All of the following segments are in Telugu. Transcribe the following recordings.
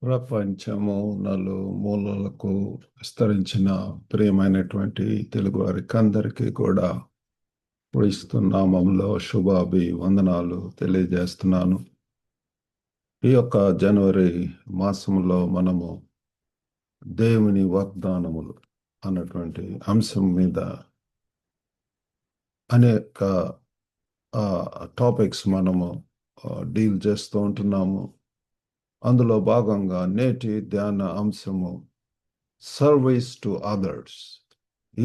ప్రపంచము నలుమూలలకు విస్తరించిన ప్రియమైనటువంటి తెలుగు వారికి అందరికీ కూడా క్రీస్తు నామములో శుభాభివందనాలు తెలియజేస్తున్నాను. ఈ యొక్క జనవరి మాసంలో మనము దేవుని వాగ్దానములు అన్నటువంటి అంశం మీద అనేక టాపిక్స్ మనము డీల్ చేస్తూ ఉంటున్నాము. అందులో భాగంగా నేటి ధ్యాన అంశము సర్వీస్ టు అదర్స్,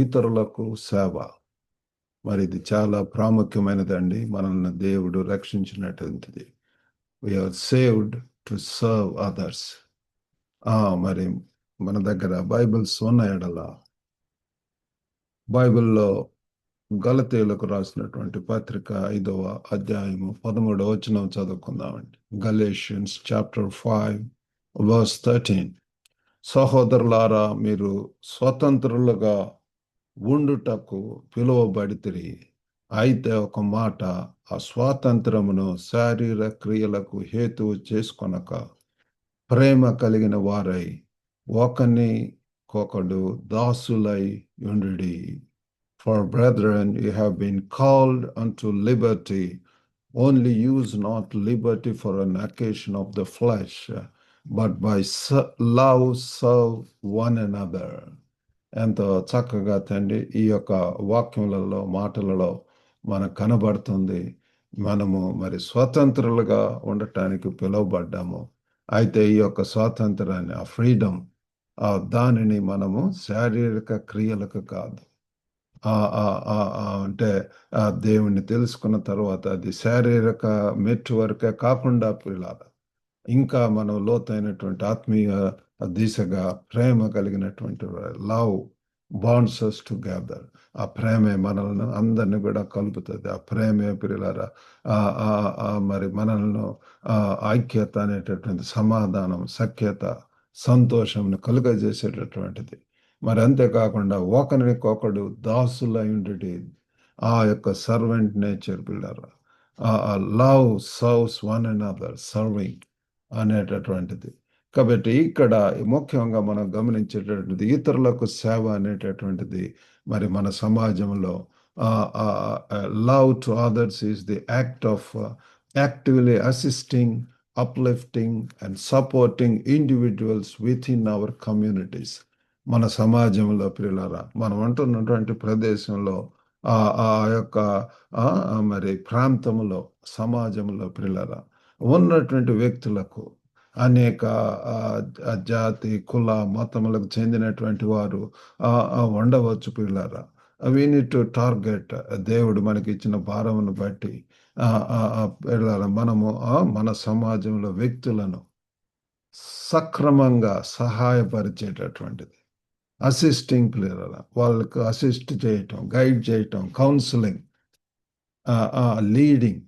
ఇతరులకు సేవ. మరి ఇది చాలా ప్రాముఖ్యమైనదండి. మనల్ని దేవుడు రక్షించినటువంటిది. We're saved to serve others. మరి మన దగ్గర బైబిల్స్ ఉన్న ఎడల బైబిల్లో గలతీయులకు రాసినటువంటి పత్రిక 5వ అధ్యాయము 13వ వచనం చదువుకుందామండి. Galatians chapter 5 verse 13. సహోదరులారా, మీరు స్వతంత్రులుగా ఉండుటకు పిలువబడితిరి. అయితే ఒక మాట, ఆ స్వాతంత్రమును శారీర క్రియలకు హేతువు చేసుకొనక ప్రేమ కలిగిన వారై ఒకనికొకడు దాసులై ఉండుడి. For brethren, you have been called unto liberty. Only use not liberty for an occasion of the flesh, but by love serve one another. ఎంతో చక్కగా తండ్రి ఈ యొక్క వాక్యములలో మాటలలో మనకు కనబడుతుంది. మనము మరి స్వతంత్రులుగా ఉండటానికి పిలువబడ్డాము. అయితే ఈ యొక్క స్వాతంత్రాన్ని, ఆ ఫ్రీడమ్, దానిని మనము శారీరక క్రియలకు కాదు, అంటే దేవుణ్ణి తెలుసుకున్న తర్వాత అది శారీరక మెట్టు వరకే కాకుండా పిల్లాలి, ఇంకా మనం లోతైనటువంటి ఆత్మీయ దిశగా ప్రేమ కలిగినటువంటి లవ్ బాండ్స్ us టుగెదర్. ఆ ప్రేమే మనల్ని అందరిని కూడా కలుపుతుంది. ఆ ప్రేమే పిల్లలారా మరి మనల్ని ఐక్యత అనేటటువంటి సమాధానం, సఖ్యత, సంతోషంను కలుగజేసేటటువంటిది. మరి అంతేకాకుండా ఒకరికొకడు దాసులైండి, ఆ యొక్క సర్వెంట్ నేచర్ పిల్లరా. Love serves one another, serving అనేటటువంటిది. కాబట్టి ఇక్కడ ముఖ్యంగా మనం గమనించేటటువంటిది ఇతరులకు సేవ అనేటటువంటిది. మరి మన సమాజంలో love to others is the act of actively assisting, uplifting and supporting individuals within our communities. మన సమాజంలో ప్రియులారా, మనం అంటున్నటువంటి ప్రదేశంలో ఆ యొక్క మరి ప్రాంతంలో, సమాజంలో ప్రియులారా ఉన్నటువంటి వ్యక్తులకు అనేక జాతి, కుల, మతములకు చెందినటువంటి వారు ఉండవచ్చు పిల్లారా. We need to target. దేవుడు మనకి ఇచ్చిన భారమును బట్టి పిల్లారా మనము మన సమాజంలో వ్యక్తులను సక్రమంగా సహాయపరిచేటటువంటిది, అసిస్టింగ్ పిల్లల వాళ్ళకు అసిస్ట్ చేయటం, గైడ్ చేయటం, కౌన్సిలింగ్, లీడింగ్,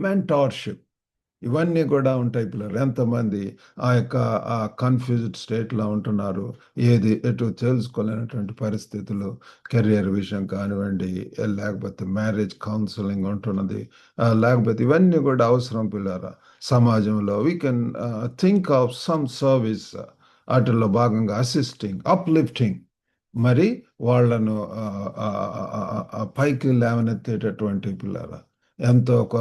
మెంటార్షిప్, ఇవన్నీ కూడా ఉంటాయి పిల్లలు. ఎంతమంది ఆ యొక్క కన్ఫ్యూజ్డ్ స్టేట్లో ఉంటున్నారు, ఏది ఎటు తెలుసుకోలేనటువంటి పరిస్థితులు, కెరియర్ విషయం కానివ్వండి, లేకపోతే మ్యారేజ్ కౌన్సిలింగ్ ఉంటున్నది, లేకపోతే ఇవన్నీ కూడా అవసరం పిల్లరా. సమాజంలో we can think of some service, వాటిల్లో భాగంగా అసిస్టింగ్, అప్లిఫ్టింగ్, మరి వాళ్ళను పైకి లేవనెత్తేటటువంటి పిల్లరా. ఎంతో ఒక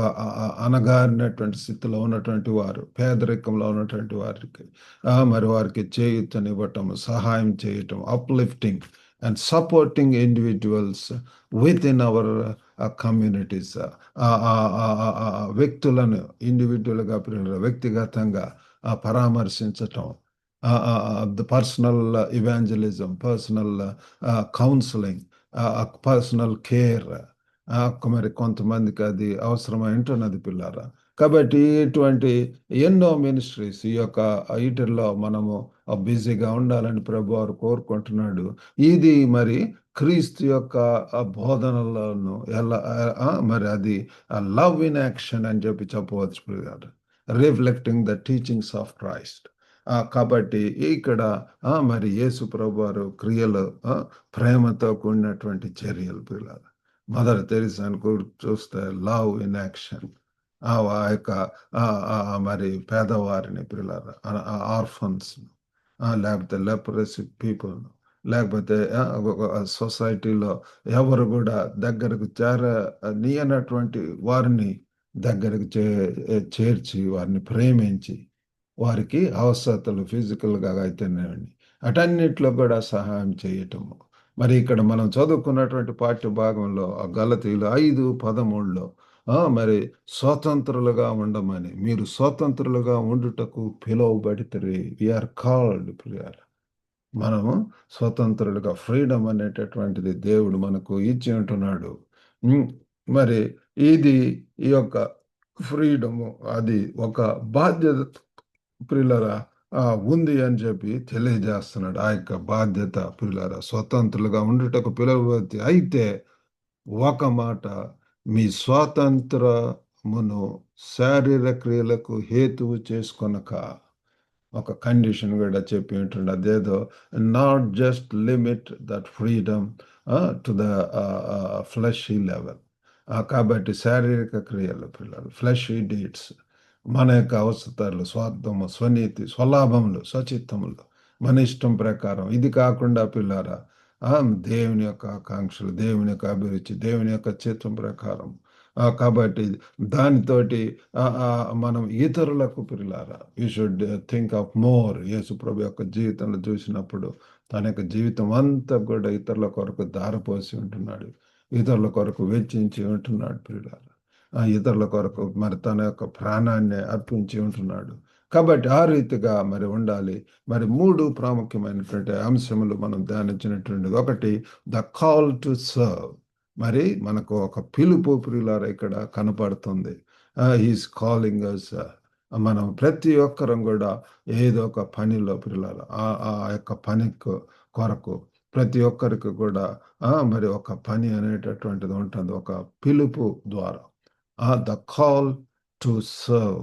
అనగారినటువంటి స్థితిలో ఉన్నటువంటి వారు, పేదరికంలో ఉన్నటువంటి వారికి మరి వారికి చేయూతనివ్వటం, సహాయం చేయటం, uplifting and supporting individuals within our communities. వ్యక్తులను ఇండివిజువల్గా, వ్యక్తిగతంగా పరామర్శించటం, personal evangelism, personal counselling, personal care. మరి కొంతమందికి అది అవసరమై ఉంటున్నది పిల్లారా. కాబట్టి ఇటువంటి ఎన్నో మినిస్ట్రీస్ ఈ యొక్క వీటిల్లో మనము బిజీగా ఉండాలని ప్రభు వారు కోరుకుంటున్నాడు. ఇది మరి క్రీస్తు యొక్క బోధనలను ఎలా మరి అది లవ్ ఇన్ యాక్షన్ అని చెప్పవచ్చు పిల్లారా, reflecting the teachings of Christ. కాబట్టి ఇక్కడ మరి యేసు ప్రభు వారు క్రియలు, ప్రేమతో కూడినటువంటి చర్యలు పిల్లారా. మదర్ తెరీసాను చూస్తే లవ్ ఇన్ యాక్షన్. ఆ యొక్క మరి పేదవారిని పిల్లలు, ఆర్ఫన్స్, లేకపోతే లెప్రసీ పీపుల్, లేకపోతే సొసైటీలో ఎవరు కూడా దగ్గరకు నీయనటువంటి వారిని దగ్గరకు చేర్చి వారిని ప్రేమించి వారికి అవసరతలు ఫిజికల్గా అయితేనేయండి అటన్నిట్లో కూడా సహాయం చేయటము. మరి ఇక్కడ మనం చదువుకున్నటువంటి పాఠ్య భాగంలో ఆ గలతీయులు 5:13లో మరి స్వతంత్రులుగా ఉండమని, మీరు స్వతంత్రులుగా ఉండుటకు పిలువబడితిరి. We are called ప్రియార్. మనము స్వతంత్రులుగా ఫ్రీడమ్ అనేటటువంటిది దేవుడు మనకు ఇచ్చి ఉంటున్నాడు. ఉమ్, మరి ఇది ఈ యొక్క ఫ్రీడము అది ఒక బాధ్యత ప్రియులరా ఉంది అని చెప్పి తెలియజేస్తున్నాడు. ఆ యొక్క బాధ్యత ప్రియులరా స్వతంత్రులుగా ఉండుటకు పిలువబడి అయితే ఒక మాట, మీ స్వాతంత్రమును శారీరక క్రియలకు హేతువు చేసుకొనక, ఒక కండిషన్ కూడా చెప్పి ఉంటుండే అదేదో, not just limit that freedom to the fleshy level. కాబట్టి శారీరక క్రియలు పిల్లలు, ఫ్లెషీ డీడ్స్, మన యొక్క అవసరాలు, స్వార్థము, స్వనీతి, స్వలాభములు, స్వచిత్తములు, మన ఇష్టం ప్రకారం ఇది కాకుండా పిల్లారా దేవుని యొక్క ఆకాంక్షలు, దేవుని యొక్క అభిరుచి, దేవుని యొక్క చిత్తం ప్రకారం కాబట్టి దానితోటి మనం ఇతరులకు పిల్లారా you should think of more. Yesu ప్రభు యొక్క జీవితంలో చూసినప్పుడు తన యొక్క జీవితం అంతా కూడా ఇతరుల కొరకు దారపోసి ఉంటున్నాడు, ఇతరుల కొరకు వెచ్చించి ఉంటున్నాడు పిల్లారా. ఇతరుల కొరకు మరి తన యొక్క ప్రాణాన్ని అర్పించి ఉంటున్నాడు. కాబట్టి ఆ రీతిగా మరి ఉండాలి. మరి 3 ప్రాముఖ్యమైనటువంటి అంశములు మనం ధ్యానించినటువంటిది. ఒకటి, ద కాల్ టు సర్వ్. మరి మనకు ఒక పిలుపు ప్రియులారా ఇక్కడ కనపడుతుంది. He's calling us. మనం ప్రతి ఒక్కరం కూడా ఏదో ఒక పనిలో ప్రియులారా ఆ యొక్క పని కొరకు ప్రతి ఒక్కరికి కూడా మరి ఒక పని అనేటటువంటిది ఉంటుంది ఒక పిలుపు ద్వారా. ద కాల్ టు సర్వ్,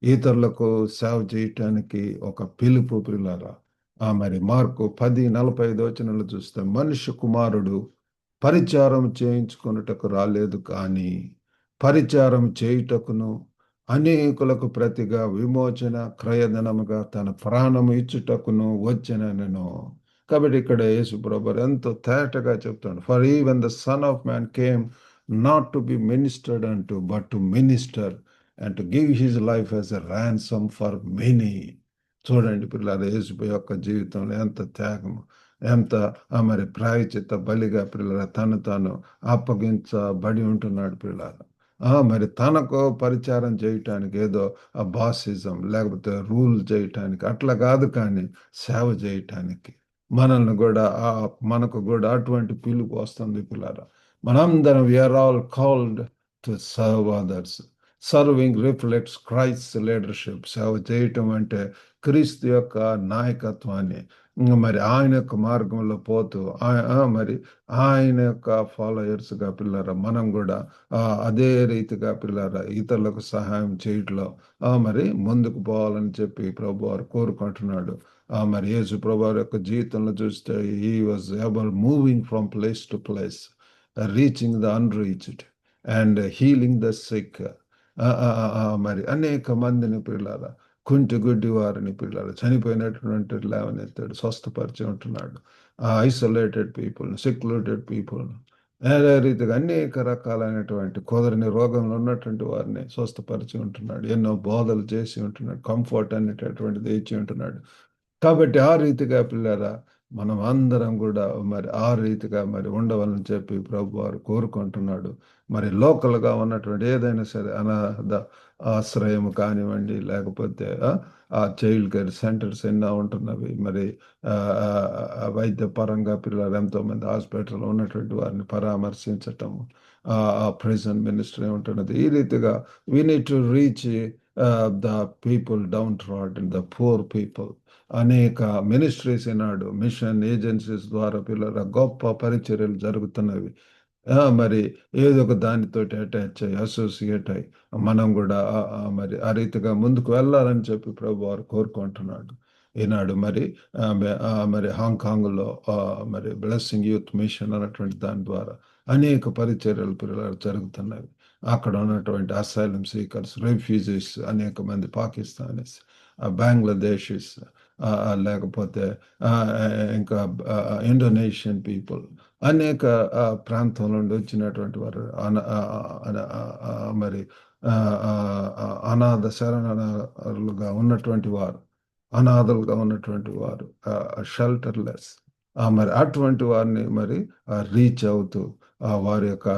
ఇతరులకు సేవ చేయటానికి ఒక పిలుపు ప్రియులారా. మరి మార్కు 10:45 చూస్తే, మనుష్య కుమారుడు పరిచారం చేయించుకొనుటకు రాలేదు కానీ పరిచారం చేయుటకును అనేకులకు ప్రతిగా విమోచన క్రయధనముగా తన ప్రాణము ఇచ్చుటకును వచ్చెననెను. కాబట్టి ఇక్కడ యేసు ప్రభువు ఎంతో తేటగా చెప్తాడు, for even the son of man came not to be ministered అంటూ but to minister and to give his life as a ransom for many. చూడండి పిల్లలు, యేసు యొక్క జీవితంలో ఎంత త్యాగము, ఎంత మరి ప్రాయచిత్త బలిగా పిల్లల తను తాను అప్పగించబడి ఉంటున్నాడు పిల్లలు. మరి తనకు పరిచారం చేయటానికి ఏదో బాసిజం లేకపోతే రూల్ చేయటానికి అట్లా కాదు, కానీ సేవ చేయటానికి మనల్ని కూడా మనకు కూడా అటువంటి పిలుపు వస్తుంది పిల్లల. మనందరం we are all called to serve others. Serving reflects Christ leadership. సేవ చేయటం అంటే క్రీస్తు యొక్క నాయకత్వాన్ని, మరి ఆయన యొక్క మార్గంలో పోతూ మరి ఆయన యొక్క ఫాలోయర్స్గా పిల్లరా మనం కూడా అదే రీతిగా పిల్లరా ఇతరులకు సహాయం చేయట్లో మరి ముందుకు పోవాలని చెప్పి ప్రభు వారు కోరుకుంటున్నాడు. మరి యేసు ప్రభు వారి యొక్క జీవితంలో చూస్తే he was able moving from place to place, reaching the unreached and healing the sick. మరి అనేక మందిని పిల్లల, కుంటి గుడ్డి వారిని పిల్లలు, చనిపోయినటువంటి లేవనెత్తాడు, స్వస్థపరిచి ఉంటున్నాడు. ఐసోలేటెడ్ పీపుల్, సెక్లూటెడ్ పీపుల్, అదే రీతిగా అనేక రకాలైనటువంటి కుదరని రోగంలో ఉన్నటువంటి వారిని స్వస్థపరిచి ఉంటున్నాడు. ఎన్నో బోధలు చేసి ఉంటున్నాడు, కంఫర్ట్ అనేటటువంటిది ఇచ్చి ఉంటున్నాడు. కాబట్టి ఆ రీతిగా పిల్లరా మనం అందరం కూడా మరి ఆ రీతిగా మరి ఉండవాలని చెప్పి ప్రభు వారు కోరుకుంటున్నాడు. మరి లోకల్గా ఉన్నటువంటి ఏదైనా సరే అనాథ ఆశ్రయం కానివ్వండి, లేకపోతే ఆ చైల్డ్ కేర్ సెంటర్స్ ఎన్నో ఉంటున్నవి. మరి వైద్య పరంగా పిల్లలు ఎంతోమంది హాస్పిటల్లో ఉన్నటువంటి వారిని పరామర్శించటము, ప్రిజన్ మినిస్ట్రీ ఉంటున్నది. ఈ రీతిగా we need to reach the people down trodden, the poor people. అనేక మినిస్ట్రీస్ ఈనాడు మిషన్ ఏజెన్సీస్ ద్వారా పిల్లల గొప్ప పరిచర్యలు జరుగుతున్నవి. మరి ఏదో ఒక దానితోటి అటాచ్ అయ్యి అసోసియేట్ అయ్యి మనం కూడా మరి ఆ రీతిగా ముందుకు వెళ్ళాలని చెప్పి ప్రభు వారు కోరుకుంటున్నాడు. ఈనాడు మరి మరి హాంకాంగ్లో మరి బ్లెస్సింగ్ యూత్ మిషన్ అన్నటువంటి దాని ద్వారా అనేక పరిచర్యలు పిల్లలు జరుగుతున్నవి. అక్కడ ఉన్నటువంటి అసైలం సీకర్స్, రెఫ్యూజీస్, అనేక మంది పాకిస్తానీస్, బంగ్లాదేశీస్, లేకపోతే ఆ, ఇంకా ఇండోనేషియన్ పీపుల్, అనేక ప్రాంతం నుండి వచ్చినటువంటి వారు మరి ఆ, ఆ, అనాథ శరణాలుగా ఉన్నటువంటి వారు, అనాథలుగా ఉన్నటువంటి వారు, షెల్టర్లెస్, మరి అటువంటి వారిని మరి రీచ్ అవుతూ వారి యొక్క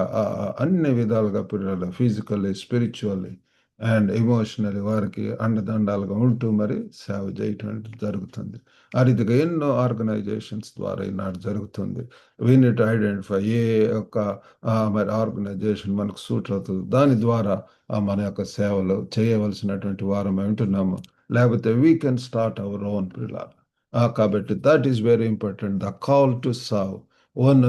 అన్ని విధాలుగా పిల్లలు ఫిజికల్లీ, స్పిరిచువల్లీ అండ్ ఎమోషనల్లీ వారికి అండదండాలుగా ఉంటూ మరి సేవ చేయటం జరుగుతుంది. ఆ రీతిగా ఎన్నో ఆర్గనైజేషన్స్ ద్వారా ఈనాడు జరుగుతుంది. వీ నీడ్ టు ఐడెంటిఫై ఏ యొక్క మరి ఆర్గనైజేషన్ మనకు సూట్ అవుతుంది, దాని ద్వారా మన యొక్క సేవలు చేయవలసినటువంటి వారం ఉంటున్నాము. లేకపోతే we can start our own పిల్లలు. కాబట్టి that is very important, the call to serve. One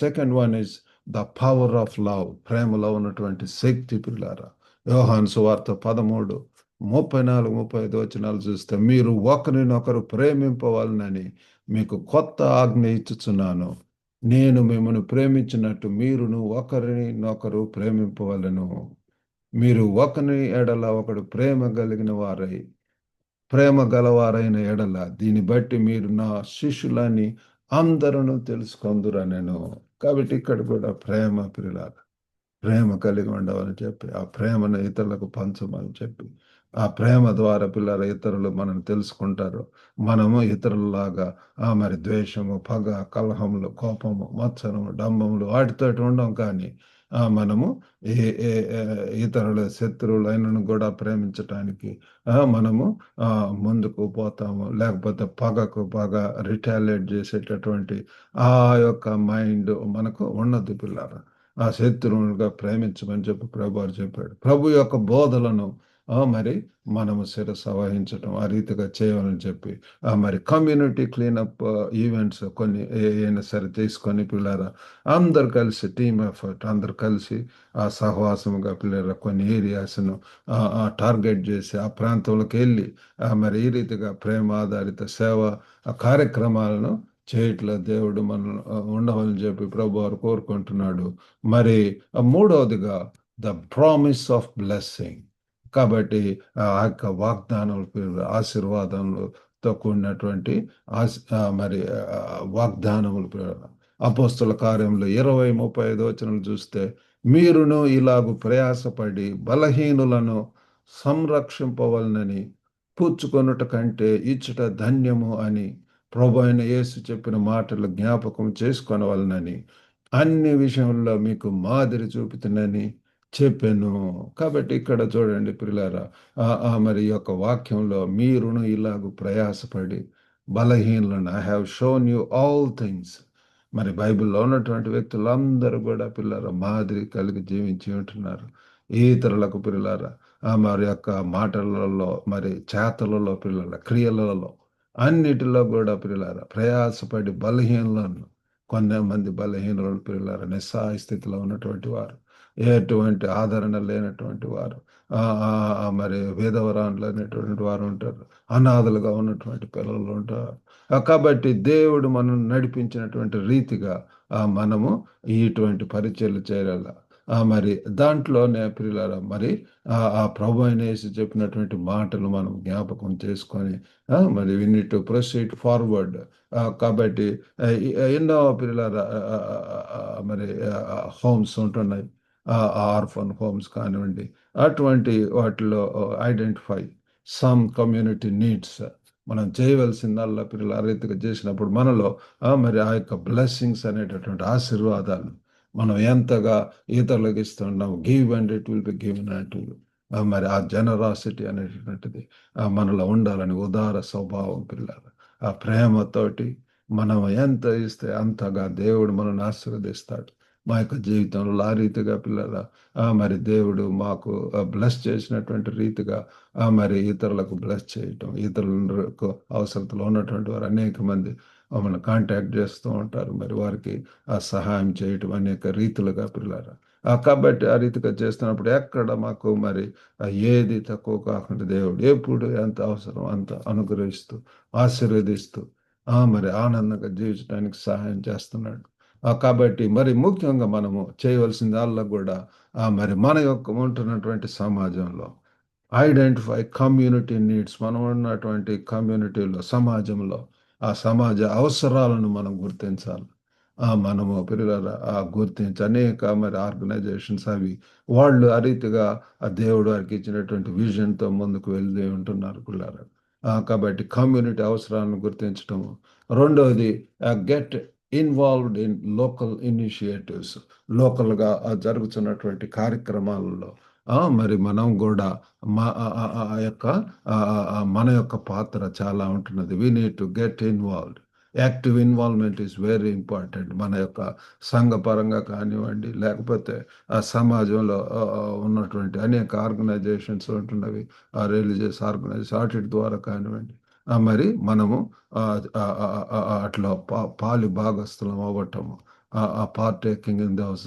second one is the power of love, ప్రేమలో ఉన్నటువంటి శక్తి పిల్లారా. యోహాను సువార్త 13:34-35 వచనాలు చూస్తే, మీరు ఒకరినొకరు ప్రేమింపవాలనని మీకు కొత్త ఆజ్ఞ ఇచ్చుచున్నాను, నేను మిమ్మల్ని ప్రేమించినట్టు మీరును ఒకరినొకరు ప్రేమింపవలను. మీరు ఒకని ఎడల ఒకడు ప్రేమ కలిగిన వారై, ప్రేమ గలవారైన ఎడల దీన్ని బట్టి మీరు నా శిష్యులని అందరూ తెలుసుకొందురనెను. కాబట్టి ఇక్కడ కూడా ప్రేమ పిల్లలు, ప్రేమ కలిగి ఉండవని చెప్పి, ఆ ప్రేమను ఇతరులకు పంచమని చెప్పి, ఆ ప్రేమ ద్వారా పిల్లల ఇతరులు మనం తెలుసుకుంటారు. మనము ఇతరులలాగా మరి ద్వేషము, పగ, కలహములు, కోపము, మత్సరము, డంబములు వాటితో ఉండం. కానీ మనము ఏ ఏ ఏ ఇతరుల శత్రువులైనను కూడా ప్రేమించటానికి మనము ముందుకు పోతాము. లేకపోతే పగకు పగ రిటాలియేట్ చేసేటటువంటి ఆ యొక్క మైండ్ మనకు ఉన్నది పిల్లలు. ఆ శత్రువులుగా ప్రేమించమని చెప్పి ప్రభు వారు చెప్పాడు. ప్రభు యొక్క బోధలను మరి మనము శిరస్సు వహించటం, ఆ రీతిగా చేయాలని చెప్పి మరి కమ్యూనిటీ క్లీనప్ ఈవెంట్స్ కొన్ని అయినా సరే తీసుకొని పిల్లరా అందరు కలిసి టీమ్ ఎఫర్ట్, అందరు కలిసి ఆ సహవాసముగా పిల్లరా కొన్ని ఏరియాస్ను టార్గెట్ చేసి ఆ ప్రాంతంలోకి వెళ్ళి మరి ఈ రీతిగా ప్రేమ ఆధారిత సేవ కార్యక్రమాలను చేయట్ల దేవుడు మనం ఉండవని చెప్పి ప్రభు వారు కోరుకుంటున్నాడు. మరి మూడవదిగా ద ప్రామిస్ ఆఫ్ బ్లెస్సింగ్. కాబట్టి ఆ యొక్క వాగ్దానాలు, ఆశీర్వాదములతో కూడినటువంటి మరి వాగ్దానములు, అపోస్తుల కార్యంలో 20-35 వచనాలు చూస్తే, మీరును ఇలాగు ప్రయాసపడి బలహీనులను సంరక్షింపవలనని పుచ్చుకొనుట కంటే ఇచ్చుట ధన్యము అని ప్రభు అయిన యేసు చెప్పిన మాటలు జ్ఞాపకం చేసుకొనవలనని అన్ని విషయంలో మీకు మాదిరి చూపుతున్నని చెప్పాను. కాబట్టి ఇక్కడ చూడండి ప్రియులారా, మరి ఈ యొక్క వాక్యంలో మీరును ఇలాగ ప్రయాసపడి బలహీనులను, I have shown you all things. మరి బైబిల్లో ఉన్నటువంటి వ్యక్తులందరూ కూడా పిల్లల మాదిరి కలిగి జీవించి ఉంటున్నారు. ఇతరులకు పిల్లలారా మరి యొక్క మాటలలో, మరి చేతలలో, పిల్లల క్రియలలో, అన్నిటిలో కూడా పిల్లలారా ప్రయాసపడి బలహీనులను, కొంతమంది బలహీనులను పిల్లలారా నిస్సహాయ స్థితిలో ఉన్నటువంటి వారు, ఎటువంటి ఆదరణ లేనటువంటి వారు, మరి విధవరాండ్లు అనేటువంటి వారు ఉంటారు, అనాథలుగా ఉన్నటువంటి పిల్లలు ఉంటారు. కాబట్టి దేవుడు మనం నడిపించినటువంటి రీతిగా మనము ఇటువంటి పరిచయలు చేయాల. మరి దాంట్లోనే ప్రియులారా మరి ఆ ప్రభు అయిన యేసు చెప్పినటువంటి మాటలు మనం జ్ఞాపకం చేసుకొని మరి we need to proceed forward. కాబట్టి ఎన్నో పిల్లలారా మరి హోమ్స్ ఉంటున్నాయి, ఆర్ఫన్ హోమ్స్ కానివ్వండి, అటువంటి వాటిలో ఐడెంటిఫై సమ్ కమ్యూనిటీ నీడ్స్. మనం చేయవలసిందల్లా పిల్లలు ఆ రీతిగా చేసినప్పుడు మనలో మరి ఆ యొక్క బ్లెస్సింగ్స్ అనేటటువంటి ఆశీర్వాదాలు మనం ఎంతగా ఇతరులకు ఇస్తున్నాం, give and it will be given unto you. మరి ఆ జనరాసిటీ అనేటటువంటిది మనలో ఉండాలని, ఉదార స్వభావం పిల్లలు, ఆ ప్రేమతోటి మనం ఎంత ఇస్తే అంతగా దేవుడు మనల్ని ఆశీర్వదిస్తాడు. మా యొక్క జీవితంలో ఆ రీతిగా పిల్లల మరి దేవుడు మాకు బ్లెస్ చేసినటువంటి రీతిగా మరి ఇతరులకు బ్లెస్ చేయటం, ఇతరులకు అవసరతలో ఉన్నటువంటి వారు అనేక మంది మమ్మల్ని కాంటాక్ట్ చేస్తూ ఉంటారు. మరి వారికి ఆ సహాయం చేయటం అనేక రీతులుగా పిల్లలు. కాబట్టి ఆ రీతిగా చేస్తున్నప్పుడు ఎక్కడ మాకు మరి ఏది తక్కువ కాకుండా దేవుడు ఎప్పుడు ఎంత అవసరం అంత అనుగ్రహిస్తూ ఆశీర్వదిస్తూ మరి ఆనందంగా జీవించడానికి సహాయం చేస్తున్నాడు. కాబట్టి మరి ముఖ్యంగా మనము చేయవలసిందల్లా కూడా మరి మన యొక్క ఉంటున్నటువంటి సమాజంలో ఐడెంటిఫై కమ్యూనిటీ నీడ్స్, మనం ఉన్నటువంటి కమ్యూనిటీలో, సమాజంలో ఆ సమాజ అవసరాలను మనం గుర్తించాలి. మనము పిల్లల గుర్తించి అనేక మరి ఆర్గనైజేషన్స్ అవి వాళ్ళు ఆ రీతిగా ఆ దేవుడు వారికి ఇచ్చినటువంటి విజన్తో ముందుకు వెళ్తూ ఉంటున్నారు పిల్లలు. కాబట్టి కమ్యూనిటీ అవసరాలను గుర్తించటము. రెండవది get involved in local initiatives, లోకల్గా జరుగుతున్నటువంటి కార్యక్రమాలలో మరి మనం కూడా ఆ యొక్క మన యొక్క పాత్ర చాలా ఉంటున్నది. We need to get involved. Active involvement is very important. మన యొక్క సంఘపరంగా కానివ్వండి, లేకపోతే ఆ సమాజంలో ఉన్నటువంటి అనేక ఆర్గనైజేషన్స్ ఉంటున్నవి, రిలీజియస్ ఆర్గనైజేషన్ వాటి ద్వారా కానివ్వండి, మరి మనము అట్లా పాలి భాగస్థలం అవ్వటము, పార్టేకింగ్ ఇన్ దోస్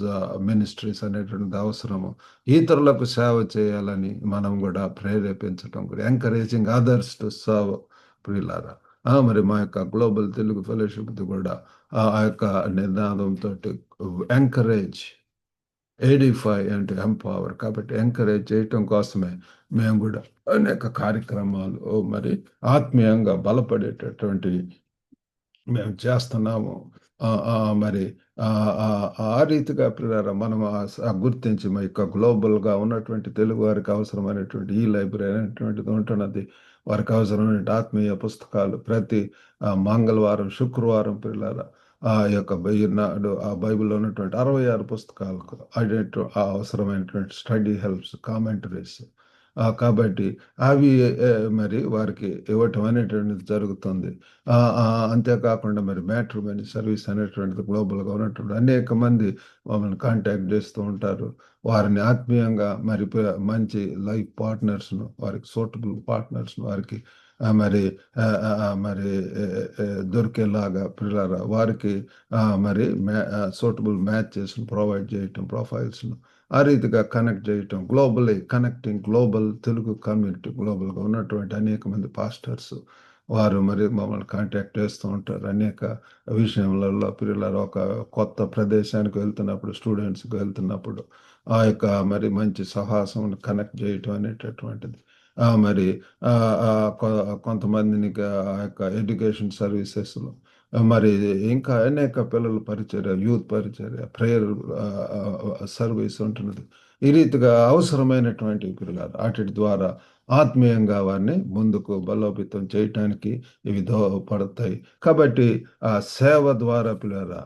మినిస్ట్రీస్ అనేటువంటిది అవసరము. ఇతరులకు సేవ చేయాలని మనం కూడా ప్రేరేపించటం కూడా, ఎంకరేజింగ్ అదర్స్ టు సర్వ్ ప్రియులారా. మరి మా యొక్క గ్లోబల్ తెలుగు ఫెలోషిప్ కూడా ఆ యొక్క నినాదంతో ఎంకరేజ్, ఎడిఫై అండ్ ఎంపవర్. కాబట్టి ఎంకరేజ్ చేయటం కోసమే మేము కూడా అనేక కార్యక్రమాలు మరి ఆత్మీయంగా బలపడేటటువంటి మేము చేస్తున్నాము. మరి ఆ రీతిగా ప్రియులారా మనం గుర్తించి మా యొక్క గ్లోబల్‌గా ఉన్నటువంటి తెలుగు వారికి అవసరమైనటువంటి ఈ లైబ్రరీ అనేటువంటిది ఉంటున్నది. వారికి అవసరమైన ఆత్మీయ పుస్తకాలు ప్రతి మంగళవారం, శుక్రవారం ప్రియులారా ఆ యొక్క ఈనాడు ఆ బైబిల్‌లో ఉన్నటువంటి 66 పుస్తకాలకు అవసరమైనటువంటి స్టడీ హెల్ప్స్, కామెంటరీస్, కాబట్టి అవి మరి వారికి ఇవ్వటం అనేటువంటిది జరుగుతుంది. అంతేకాకుండా మరి మ్యాట్రిమోనీ సర్వీస్ అనేటువంటిది గ్లోబల్‌గా ఉన్నటువంటి అనేక మంది మమ్మల్ని కాంటాక్ట్ చేస్తూ ఉంటారు. వారిని ఆత్మీయంగా మరి మంచి లైఫ్ పార్ట్నర్స్‌ను, వారికి సూటబుల్ పార్ట్నర్స్‌ను వారికి మరి మరి దొరికేలాగా పిల్లరా వారికి మరి సూటబుల్ మ్యాచెస్‌ను ప్రొవైడ్ చేయటం, ప్రొఫైల్స్‌ను ఆ రీతిగా కనెక్ట్ చేయటం. Globally connecting global Telugu community, గ్లోబల్‌గా ఉన్నటువంటి అనేక మంది పాస్టర్స్ వారు మరి మమ్మల్ని కాంటాక్ట్ చేస్తూ ఉంటారు. అనేక విషయములలో పిల్లలు ఒక కొత్త ప్రదేశానికి వెళ్తున్నప్పుడు, స్టూడెంట్స్‌కి వెళ్తున్నప్పుడు ఆ యొక్క మరి మంచి సాహసం కనెక్ట్ చేయటం అనేటటువంటిది. మరి కొంతమందిని ఆ యొక్క ఎడ్యుకేషన్ సర్వీసెస్‌లో మరి ఇంకా అనేక పిల్లల పరిచర్య, యూత్ పరిచర్య, ప్రేయర్ సర్వీస్ ఉంటున్నది. ఈ రీతిగా అవసరమైనటువంటి పిల్లలు ఆటిటి ద్వారా ఆత్మీయంగా వారిని ముందుకు బలోపేతం చేయటానికి ఇవి దోహదపడతాయి. కాబట్టి ఆ సేవ ద్వారా పిల్లరా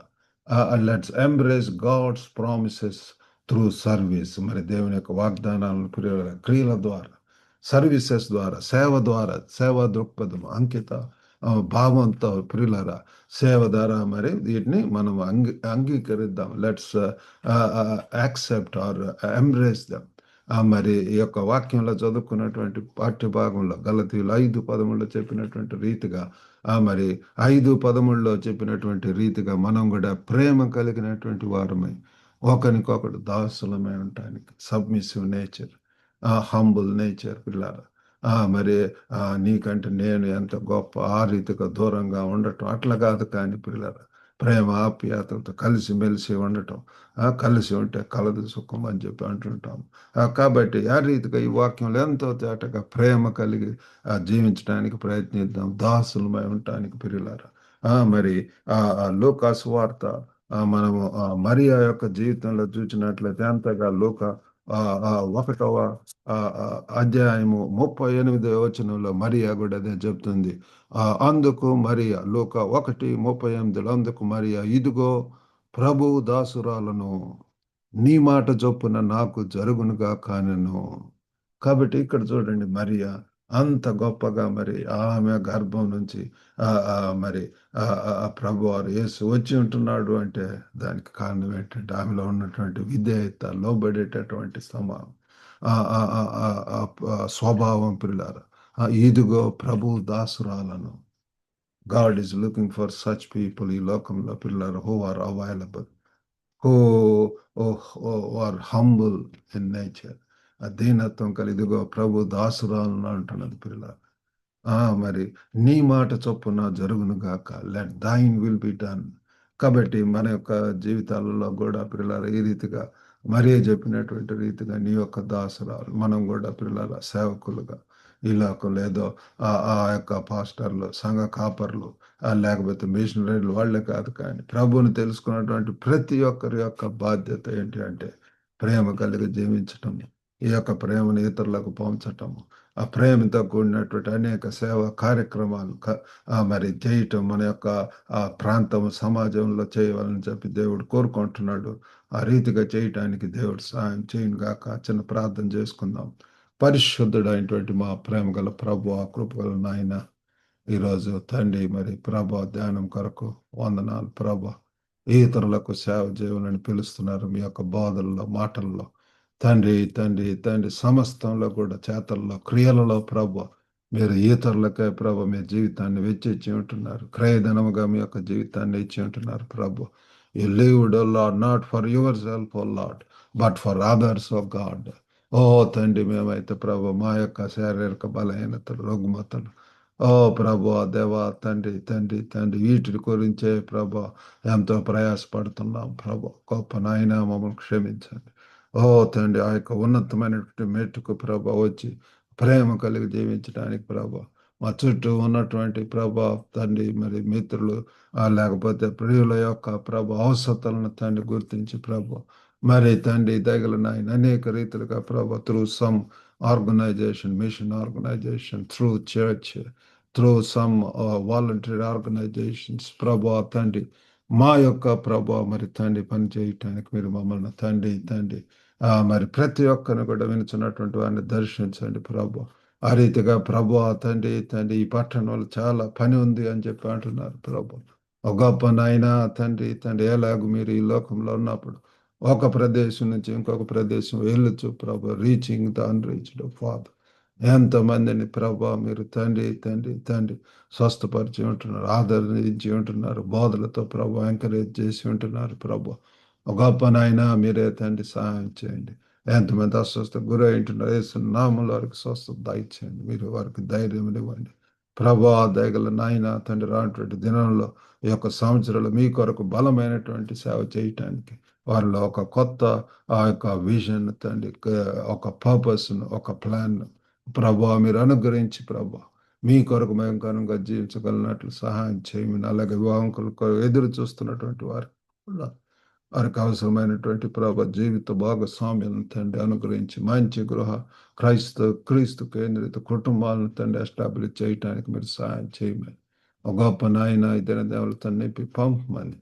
let's embrace God's promises through service. మరి దేవుని యొక్క వాగ్దానాలను పిల్లల క్రియల ద్వారా, సర్వీసెస్ ద్వారా, సేవ ద్వారా, సేవా దృక్పథం, అంకిత భావంతో ప్రియులారా సేవ ద్వారా మరి వీటిని మనం అంగీకరిద్దాం. Let's accept or embrace them. మరి ఈ యొక్క వాక్యంలో చదువుకున్నటువంటి పాఠ్య భాగంలో గలతీయులు 5:13 చెప్పినటువంటి రీతిగా మరి 5:13 చెప్పినటువంటి రీతిగా మనం కూడా ప్రేమ కలిగినటువంటి వారమై ఒకరికొకడు దాసులమై ఉండటానికి, సబ్మిసివ్ నేచర్, హంబుల్ నేచర్ పిల్లారా. మరి నీకంటే నేను ఎంత గొప్ప ఆ రీతిగా దూరంగా ఉండటం అట్లా కాదు, కానీ పిల్లలు ప్రేమ ఆప్యాయతలతో కలిసిమెలిసి ఉండటం, కలిసి ఉంటే కలదు సుఖం అని చెప్పి అంటుంటాం. కాబట్టి ఆ రీతిగా ఈ వాక్యంలో ఎంతో తేటగా ప్రేమ కలిగి జీవించడానికి ప్రయత్నిద్దాం, దాసులమై ఉండటానికి పిల్లలారా. మరి లూకాసు వార్త మనము మరియా యొక్క జీవితంలో చూసినట్లయితే అంతగా లూకా 1వ అధ్యాయము 38వ వచనంలో మరియా కూడా అదే చెప్తుంది. అందుకు మరియా, లూకా 1:38, అందుకు మరియా, ఇదిగో ప్రభువు దాసురాలను, నీ మాట చొప్పున నాకు జరుగునుగా కానెను. కాబట్టి ఇక్కడ చూడండి మరియా అంత గొప్పగా మరి ఆమె గర్భం నుంచి మరి ప్రభువారు యేసు వచ్చి ఉంటున్నాడు అంటే దానికి కారణం ఏంటంటే ఆమెలో ఉన్నటువంటి విధేయత, లోబడేటటువంటి స్వభావం పిల్లారా. ఇదిగో ప్రభు దాసురాలను. God is looking for such people ఈ లోకంలో పిల్లలు who are available, who are humble in nature. ఆ దీనత్వం కలిదిగో ప్రభు దాసురాలను అంటున్నది పిల్లలు. మరి నీ మాట చొప్పున జరుగును గాక, లెట్ దైన్ విల్ బి డన్. కాబట్టి మన యొక్క జీవితాలలో కూడా పిల్లల ఈ రీతిగా మరియ చెప్పినటువంటి రీతిగా నీ యొక్క దాసరాలు మనం కూడా పిల్లల సేవకులుగా ఈ లోకంలో ఏదో ఆ యొక్క పాస్టర్లు సంఘ కాపర్లు లేకపోతే మిషనరీలు వాళ్ళే కాదు, కానీ ప్రభువుని తెలుసుకున్నటువంటి ప్రతి ఒక్కరి యొక్క బాధ్యత ఏంటి అంటే ప్రేమ కలిగి జీవించటం, ఈ యొక్క ప్రేమను ఇతరులకు పంచటము, ఆ ప్రేమతో కూడినటువంటి అనేక సేవా కార్యక్రమాలు మరి చేయటం మన యొక్క ఆ ప్రాంతం సమాజంలో చేయవాలని చెప్పి దేవుడు కోరుకుంటున్నాడు. ఆ రీతిగా చేయటానికి దేవుడు సాయం చేయను గాక. చిన్న ప్రార్థన చేసుకుందాం. పరిశుద్ధుడైనటువంటి మా ప్రేమ గల ప్రభు, ఆ కృపగల నాయన, ఈరోజు తండ్రి మరి ప్రభా ధ్యానం కొరకు వందనాలు ప్రభా. ఇతరులకు సేవ చేయాలని పిలుస్తున్నారు మీ యొక్క బోధనలో, మాటల్లో తండ్రి తండ్రి తండ్రి సమస్తంలో కూడా చేతల్లో క్రియలలో ప్రభా మీరు ఇతరులకే ప్రభా మీ జీవితాన్ని వెచ్చించి ఉంటున్నారు. క్రయధనముగా మీ యొక్క జీవితాన్ని ఇచ్చి ఉంటున్నారు ప్రభు. You lived O Lord not for yourself O Lord but for others O God. ఓ తండ్రి మేమైతే ప్రభు మా యొక్క శారీరక బలహీనతలు, రుగ్మతలు, ఓ ప్రభా దేవా తండ్రి తండ్రి తండ్రి వీటి గురించే ప్రభా ఎంతో ప్రయాసపడుతున్నాం ప్రభా. గొప్ప నాయన మమ్మల్ని క్షమించండి. ఓ తండ్రి ఆ యొక్క ఉన్నతమైనటువంటి మెట్టుకు ప్రభా వచ్చి ప్రేమ కలిగి జీవించడానికి ప్రభా మా చుట్టూ ఉన్నటువంటి ప్రభా తండ్రి మరి మిత్రులు లేకపోతే ప్రియుల యొక్క ప్రభా అవసరాలను తండ్రి గుర్తించి ప్రభా మరి తండ్రి తగిలిన ఆయన అనేక రీతిలుగా ప్రభా through some organization, mission organization, through church, through some volunteer organizations ప్రభా తండ్రి మా యొక్క ప్రభా మరి తండ్రి పని చేయటానికి మీరు మమ్మల్ని తండ్రి తండ్రి మరి ప్రతి ఒక్కరిని కూడా వినుచున్నటువంటి వారిని దర్శించండి ప్రభు. ఆ రీతిగా ప్రభు తండ్రి తండ్రి ఈ పట్టణంలో చాలా పని ఉంది అని చెప్పి అంటున్నారు ప్రభు. ఒక గొప్ప నాయన తండ్రి తండ్రి ఎలాగూ మీరు ఈ లోకంలో ఉన్నప్పుడు ఒక ప్రదేశం నుంచి ఇంకొక ప్రదేశం వెళ్ళొచ్చు ప్రభు, రీచింగ్ ద అన్రీచ్డ్ ఫాదర్. ఎంతమందిని ప్రభా మీరు తండ్రి తండ్రి తండ్రి స్వస్థపరిచి ఉంటున్నారు, ఆదరించి ఉంటున్నారు, బోధలతో ప్రభు ఎంకరేజ్ చేసి ఉంటున్నారు ప్రభు. ఒక గొప్ప నాయన మీరే తండ్రి సహాయం చేయండి. ఎంతమంది అస్వస్థ గురై ఉంటున్నారు నామంలో వారికి స్వస్థత దయచేయండి. మీరు వారికి ధైర్యం ఇవ్వండి ప్రభా. దయగల నాయన తండ్రి రానటువంటి దినంలో ఈ యొక్క సంవత్సరాలు మీ కొరకు బలమైనటువంటి సేవ చేయటానికి వారిలో ఒక కొత్త ఆ యొక్క విజన్ తండ్రి, ఒక పర్పస్ను, ఒక ప్లాన్ ప్రభా మీరు అనుగ్రహించి ప్రభా మీ కొరకు మేము కనుక జీవించగలిగినట్లు సహాయం చేయమని. అలాగే వివాహంకు ఎదురు చూస్తున్నటువంటి వారు వారికి అవసరమైనటువంటి ప్రభా జీవిత భాగస్వామ్యాలను తండ్రి అనుగ్రహించి మంచి గృహ క్రీస్తు కేంద్రిత కుటుంబాలను తండ్రి ఎస్టాబ్లిష్ చేయటానికి మీరు సహాయం చేయమని. ఒక గొప్ప నాయన ఇద్దరు దేవులతో నింపి పంపమని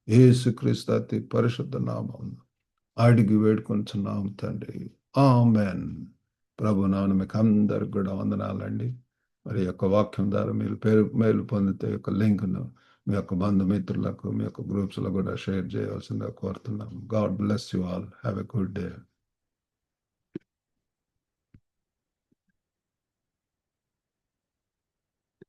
యేసుక్రీస్తు అతి పరిశుద్ధ నామం అడిగి వేడుకొంచున్నాం తండ్రి. ఆమెన్. ప్రభు నామమున మీకు అందరికి కూడా వందనాలండి. మరి యొక్క వాక్యం ద్వారా మీరు మేలు పొందితే యొక్క లింక్ను మీ యొక్క బంధుమిత్రులకు, మీ యొక్క గ్రూప్స్లో కూడా షేర్ చేయవలసిందిగా కోరుతున్నాం. God bless you all. Have a good day.